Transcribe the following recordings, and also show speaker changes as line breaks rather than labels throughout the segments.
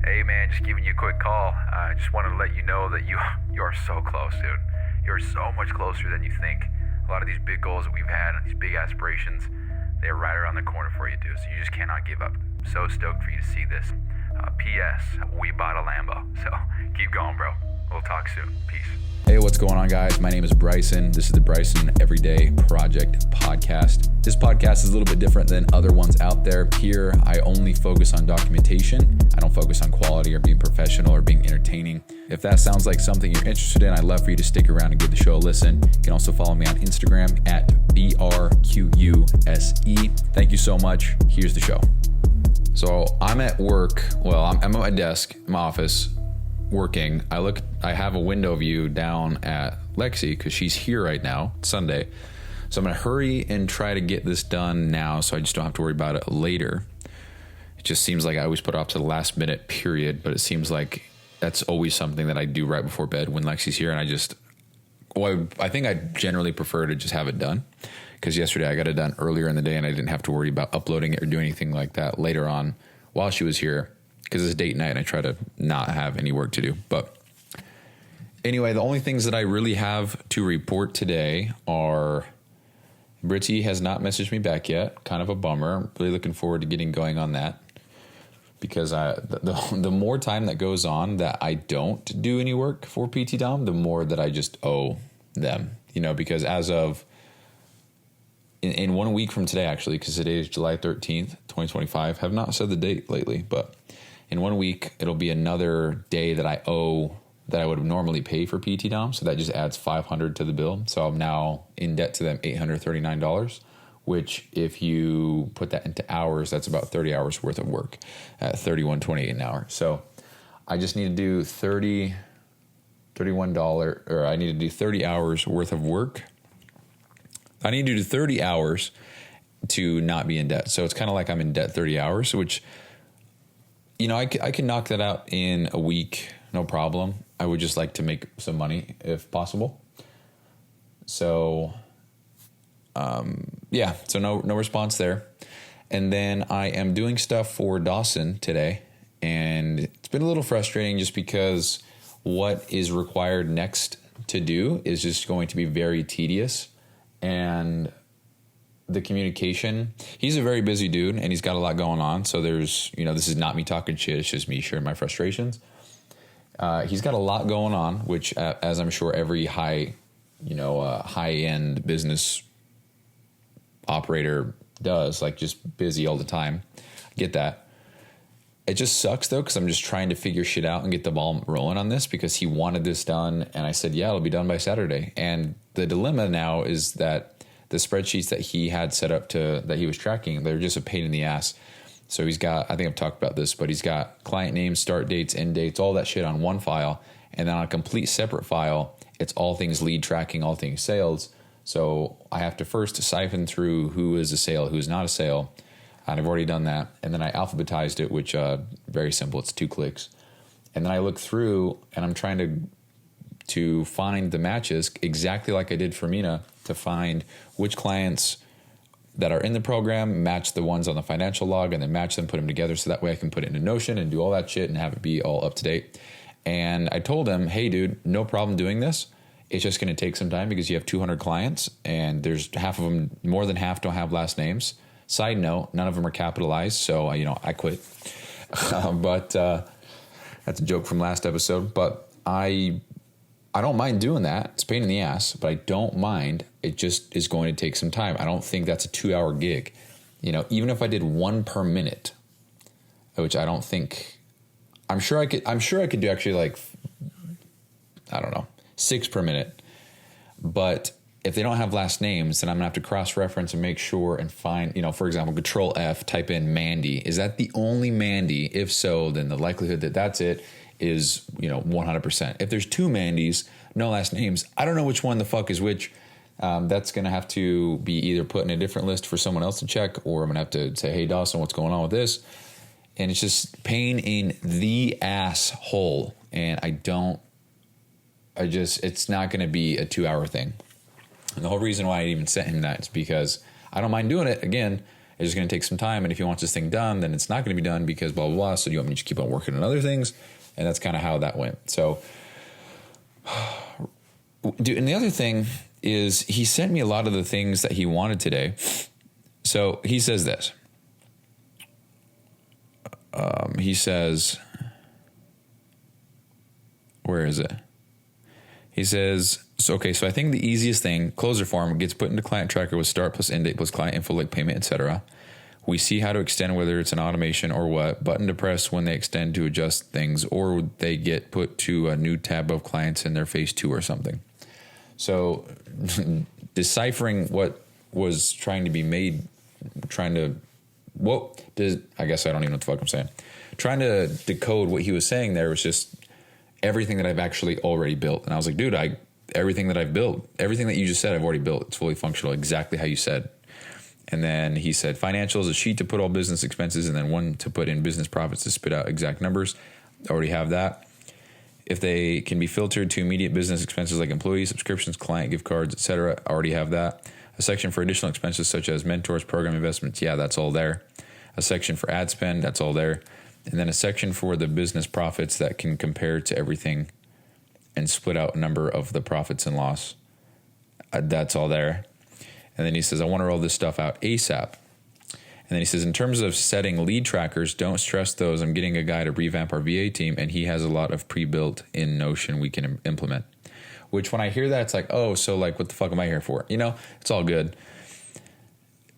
Hey man, just giving you a quick call. I just wanted to let you know that you are so close, dude. You're so much closer than you think. A lot of these big goals that we've had and these big aspirations, they're right around the corner for you, dude. So you just cannot give up. So stoked for you to see this. P.S. We bought a Lambo. So keep going, bro. We'll talk soon. Peace.
Hey, what's going on, guys? My name is Bryson. This is the Bryson Everyday Project podcast. This podcast is a little bit different than other ones out there. Here, I only focus on documentation. I don't focus on quality or being professional or being entertaining. If that sounds like something you're interested in, I'd love for you to stick around and give the show a listen. You can also follow me on Instagram at BRQUSE. Thank you so much. Here's the show. So I'm at work. Well, I'm at my desk, my office, working. I have a window view down at Lexi because she's here right now, Sunday. So I'm going to hurry and try to get this done now so I just don't have to worry about it later. It just seems like I always put it off to the last minute period, but it seems like that's always something that I do right before bed when Lexi's here. And I think I generally prefer to just have it done because yesterday I got it done earlier in the day and I didn't have to worry about uploading it or doing anything like that later on while she was here. Because it's date night and I try to not have any work to do. But anyway, the only things that I really have to report today are Britty has not messaged me back yet. Kind of a bummer. I'm really looking forward to getting going on that. Because the more time that goes on that I don't do any work for PTDOM, the more that I just owe them. Because as of in 1 week from today, actually, because today is July 13th, 2025. Have not said the date lately, but in 1 week, it'll be another day that I owe that I would have normally paid for PTDOM. So that just adds $500 to the bill. So I'm now in debt to them $839, which if you put that into hours, that's about 30 hours worth of work at $31.28 an hour. So I just need to do $31, or I need to do 30 hours worth of work. I need to do 30 hours to not be in debt. So it's kind of like I'm in debt 30 hours, which, I can knock that out in a week, no problem. I would just like to make some money if possible. So, so no response there. And then I am doing stuff for Dawson today, and it's been a little frustrating just because what is required next to do is just going to be very tedious. And the communication, he's a very busy dude and he's got a lot going on. So there's, this is not me talking shit. It's just me sharing my frustrations. He's got a lot going on, which as I'm sure every high end business operator does, like just busy all the time. I get that. It just sucks though, because I'm just trying to figure shit out and get the ball rolling on this because he wanted this done. And I said, yeah, it'll be done by Saturday. And the dilemma now is that the spreadsheets that he had set up that he was tracking, they're just a pain in the ass. So he's got, I think I've talked about this, but he's got client names, start dates, end dates, all that shit on one file. And then on a complete separate file, it's all things lead tracking, all things sales. So I have to first siphon through who is a sale, who's not a sale. And I've already done that. And then I alphabetized it, which very simple. It's 2 clicks. And then I look through and I'm trying to find the matches exactly like I did for Mina, to find which clients that are in the program match the ones on the financial log and then match them, put them together. So that way I can put it into Notion and do all that shit and have it be all up to date. And I told him, hey dude, no problem doing this. It's just going to take some time because you have 200 clients and there's half of them, more than half don't have last names. Side note, none of them are capitalized. So, I quit. But that's a joke from last episode. But I don't mind doing that. It's a pain in the ass, but I don't mind. It just is going to take some time. I don't think that's a 2-hour gig. Even if I did 1 per minute, which I don't think, I'm sure I could do actually like, 6 per minute. But if they don't have last names, then I'm gonna have to cross-reference and make sure and find, for example, Control F, type in Mandy. Is that the only Mandy? If so, then the likelihood that that's it is 100%. If there's 2 Mandys, no last names, I don't know which one the fuck is which. That's going to have to be either put in a different list for someone else to check, or I'm going to have to say, hey Dawson, what's going on with this? And it's just pain in the asshole. And it's not going to be a 2-hour thing. And the whole reason why I even sent him that is because I don't mind doing it. Again, It's just going to take some time. And if he wants this thing done, then it's not going to be done because blah, blah, blah. So do you want me to just keep on working on other things? And that's kind of how that went. So, dude, and the other thing is he sent me a lot of the things that he wanted today. So he says this. He says, where is it? He says, so I think the easiest thing, closer form, gets put into client tracker with start plus end date plus client info like payment, etc. We see how to extend, whether it's an automation or what. Button to press when they extend to adjust things, or they get put to a new tab of clients in their phase 2 or something. So deciphering what was trying to be made, I guess I don't even know what the fuck I'm saying. Trying to decode what he was saying there was just everything that I've actually already built. And I was like, dude, everything that I've built, everything that you just said, I've already built. It's fully functional, exactly how you said. And then he said, financials, a sheet to put all business expenses, and then one to put in business profits to spit out exact numbers. I already have that. If they can be filtered to immediate business expenses like employee subscriptions, client gift cards, etc., I already have that. A section for additional expenses such as mentors, program investments, yeah, that's all there. A section for ad spend, that's all there. And then a section for the business profits that can compare to everything and split out a number of the profits and loss. That's all there. And then he says, I want to roll this stuff out ASAP. And then he says, in terms of setting lead trackers, don't stress those. I'm getting a guy to revamp our VA team, and he has a lot of pre-built in Notion we can implement. Which when I hear that, it's like, oh, so like, what the fuck am I here for? You know, it's all good.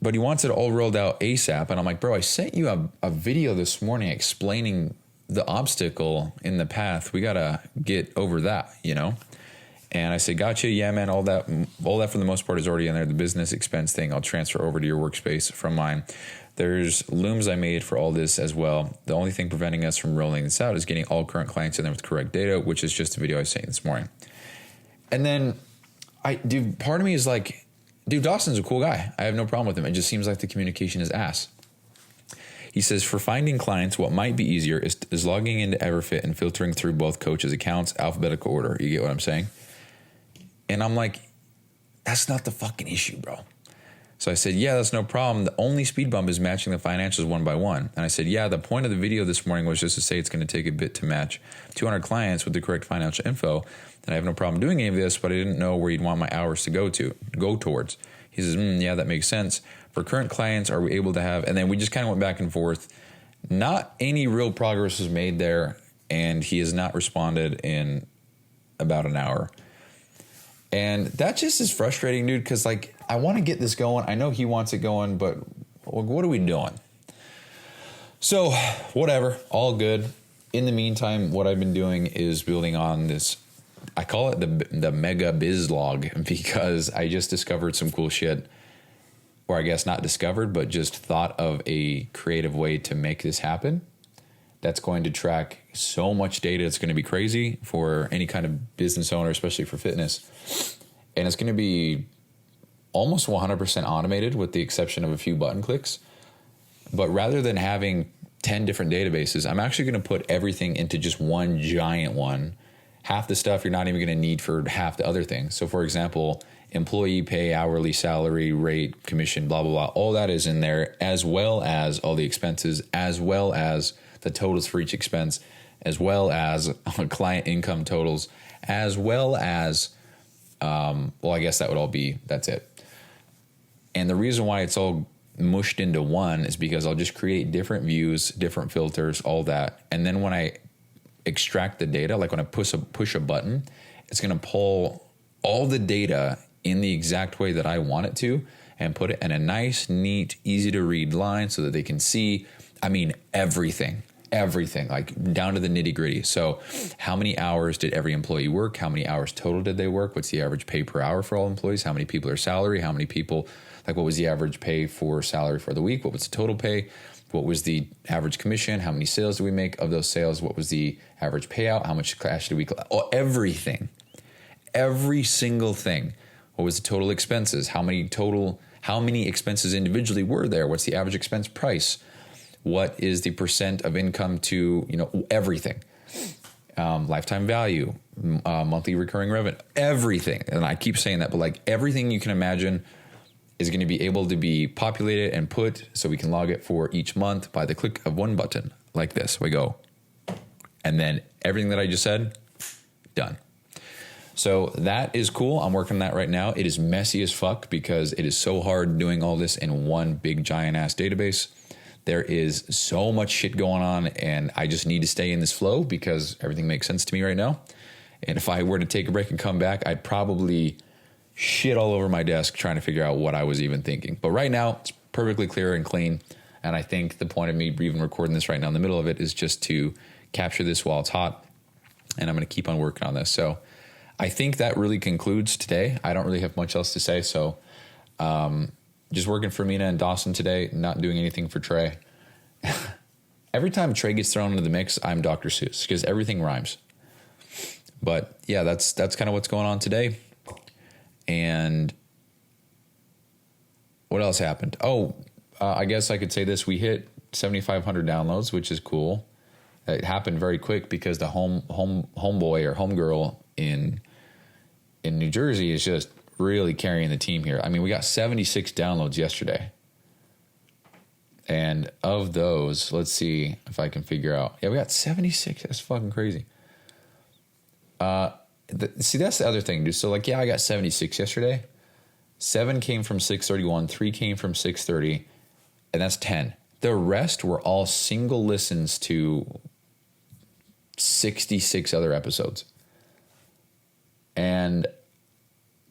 But he wants it all rolled out ASAP. And I'm like, bro, I sent you a video this morning explaining the obstacle in the path. We got to get over that, you know? And I said, gotcha. Yeah, man, all that for the most part is already in there. The business expense thing, I'll transfer over to your workspace from mine. There's looms I made for all this as well. The only thing preventing us from rolling this out is getting all current clients in there with correct data, which is just a video I sent this morning. And then part of me is like, dude, Dawson's a cool guy. I have no problem with him. It just seems like the communication is ass. He says, for finding clients, what might be easier is logging into Everfit and filtering through both coaches' accounts, alphabetical order. You get what I'm saying? And I'm like, that's not the fucking issue, bro. So I said, yeah, that's no problem. The only speed bump is matching the financials one by one. And I said, yeah, the point of the video this morning was just to say it's going to take a bit to match 200 clients with the correct financial info. And I have no problem doing any of this, but I didn't know where you'd want my hours to go towards. He says, yeah, that makes sense. For current clients, are we able to have, and then we just kind of went back and forth. Not any real progress was made there, and he has not responded in about an hour. And that just is frustrating, dude, because like I want to get this going. I know he wants it going, but what are we doing? So whatever, all good. In the meantime, what I've been doing is building on this. I call it the mega biz log because I just discovered some cool shit. Or I guess not discovered, but just thought of a creative way to make this happen. That's going to track so much data. It's going to be crazy for any kind of business owner, especially for fitness. And it's going to be almost 100% automated with the exception of a few button clicks. But rather than having 10 different databases, I'm actually going to put everything into just one giant one. Half the stuff you're not even going to need for half the other things. So for example, employee pay, hourly salary, rate, commission, blah, blah, blah. All that is in there, as well as all the expenses, as well as the totals for each expense, as well as client income totals, as well as, I guess that would all be, that's it. And the reason why it's all mushed into one is because I'll just create different views, different filters, all that. And then when I extract the data, like when I push a button, it's going to pull all the data in the exact way that I want it to and put it in a nice, neat, easy to read line so that they can see, everything, like down to the nitty gritty. So how many hours did every employee work? How many hours total did they work? What's the average pay per hour for all employees? How many people are salary? How many people, like what was the average pay for salary for the week? What was the total pay? What was the average commission? How many sales did we make of those sales? What was the average payout? How much cash did we collect? Oh, everything, every single thing. What was the total expenses? How many expenses individually were there? What's the average expense price? What is the percent of income to, everything? Lifetime value, monthly recurring revenue, everything. And I keep saying that, but like everything you can imagine is going to be able to be populated and put so we can log it for each month by the click of one button like this. We go, and then everything that I just said, done. So that is cool. I'm working on that right now. It is messy as fuck because it is so hard doing all this in one big giant ass database. There is so much shit going on, and I just need to stay in this flow because everything makes sense to me right now. And if I were to take a break and come back, I'd probably shit all over my desk trying to figure out what I was even thinking. But right now, it's perfectly clear and clean. And I think the point of me even recording this right now in the middle of it is just to capture this while it's hot. And I'm going to keep on working on this. So I think that really concludes today. I don't really have much else to say. So just working for Mina and Dawson today, not doing anything for Trey. Every time Trey gets thrown into the mix, I'm Dr. Seuss because everything rhymes. But yeah, that's kind of what's going on today. And what else happened? I guess I could say this. We hit 7,500 downloads, which is cool. It happened very quick because the homeboy or homegirl in New Jersey is just really carrying the team here. I mean, we got 76 downloads yesterday. And of those, let's see if I can figure out. Yeah, we got 76. That's fucking crazy. See, that's the other thing, dude. So, I got 76 yesterday. 7 came from 631. 3 came from 630. And that's 10. The rest were all single listens to 66 other episodes. And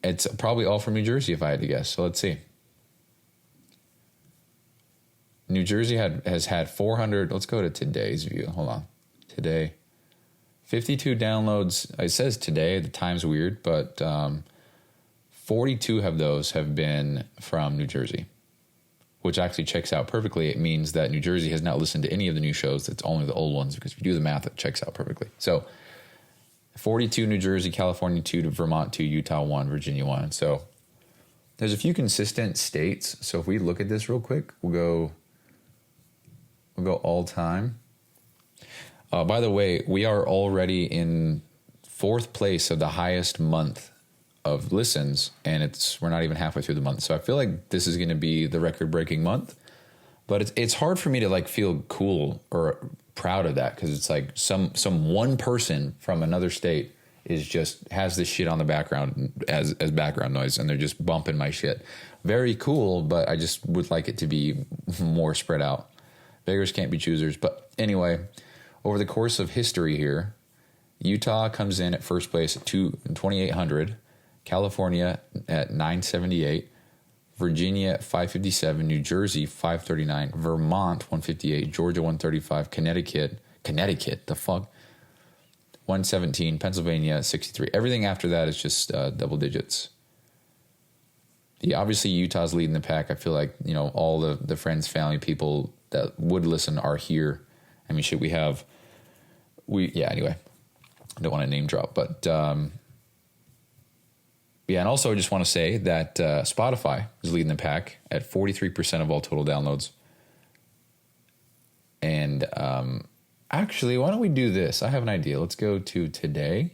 it's probably all from New Jersey, if I had to guess. So, let's see. New Jersey has had 400. Let's go to today's view. Hold on. Today. 52 downloads. It says today. The time's weird, but 42 of those have been from New Jersey, which actually checks out perfectly. It means that New Jersey has not listened to any of the new shows. It's only the old ones because if you do the math, it checks out perfectly. So 42 New Jersey, California 2, Vermont 2, Utah 1, Virginia 1. So there's a few consistent states. So if we look at this real quick, we'll go all time. By the way, we are already in 4th place of the highest month of listens, and we're not even halfway through the month. So I feel like this is going to be the record-breaking month. But it's hard for me to feel cool or proud of that because it's like some one person from another state has this shit on the background as background noise, and they're just bumping my shit. Very cool, but I just would like it to be more spread out. Beggars can't be choosers. But anyway, over the course of history here, Utah comes in at first place at 2,800, California at 978, Virginia at 557, New Jersey 539, Vermont 158, Georgia 135, Connecticut, the fuck, 117, Pennsylvania 63. Everything after that is just double digits. Obviously Utah's leading the pack. I feel like, all the friends, family, people that would listen are here. I mean, shit, anyway, I don't want to name drop, but, yeah. And also I just want to say that, Spotify is leading the pack at 43% of all total downloads. And, actually, why don't we do this? I have an idea. Let's go to today.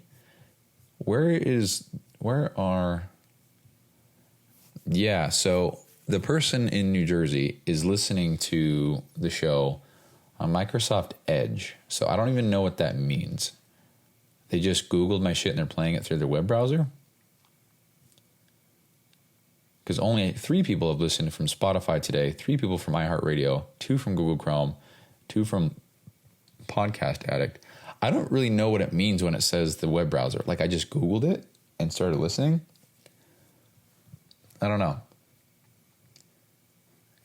So the person in New Jersey is listening to the show on Microsoft Edge. So I don't even know what that means. They just Googled my shit and they're playing it through their web browser. Because only 3 people have listened from Spotify today, 3 people from iHeartRadio, 2 from Google Chrome, 2 from Podcast Addict. I don't really know what it means when it says the web browser. I just Googled it and started listening. I don't know.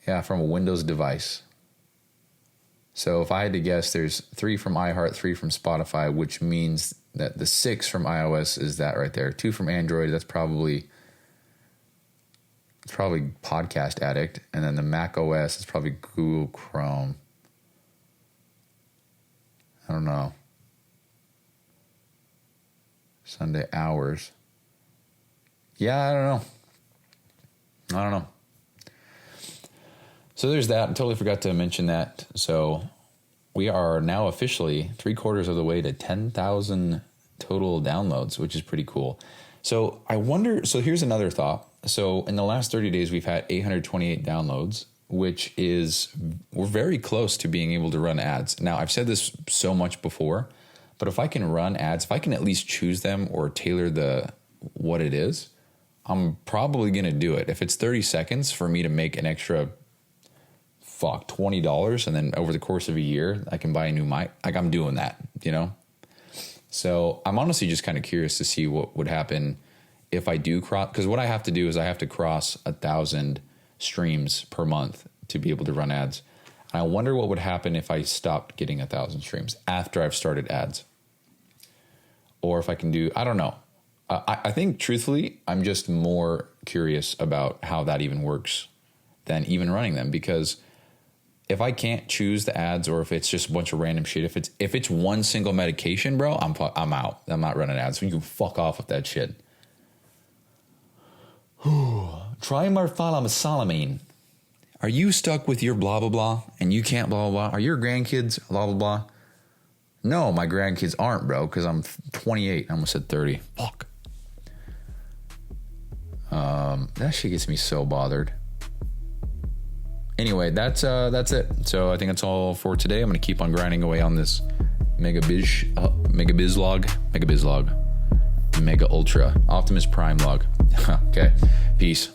Yeah, from a Windows device. So if I had to guess, there's 3 from iHeart, 3 from Spotify, which means that the 6 from iOS is that right there. 2 from Android, that's probably Podcast Addict. And then the Mac OS is probably Google Chrome. I don't know. Sunday hours. Yeah, I don't know. So there's that. I totally forgot to mention that. So we are now officially 3/4 of the way to 10,000 total downloads, which is pretty cool. So I wonder, so here's another thought. So in the last 30 days, we've had 828 downloads, which is, we're very close to being able to run ads. Now, I've said this so much before, but if I can run ads, if I can at least choose them or tailor what it is, I'm probably going to do it. If it's 30 seconds for me to make an extra, $20, and then over the course of a year, I can buy a new mic, like I'm doing that, you know? So I'm honestly just kind of curious to see what would happen if I do cross, because what I have to do is I have to cross 1,000 streams per month to be able to run ads. And I wonder what would happen if I stopped getting 1,000 streams after I've started ads. Or if I can do, I don't know. I think truthfully, I'm just more curious about how that even works than even running them, because if I can't choose the ads, or if it's just a bunch of random shit, if it's one single medication, bro, I'm out. I'm not running ads. So you can fuck off with that shit. Try Marf Salamine. Are you stuck with your blah blah blah and you can't blah blah blah? Are your grandkids blah blah blah? No, my grandkids aren't, bro, because I'm 28. I almost said 30. Fuck. That shit gets me so bothered. Anyway, that's it. So I think that's all for today. I'm gonna keep on grinding away on this mega ultra Optimus Prime log. Okay, peace.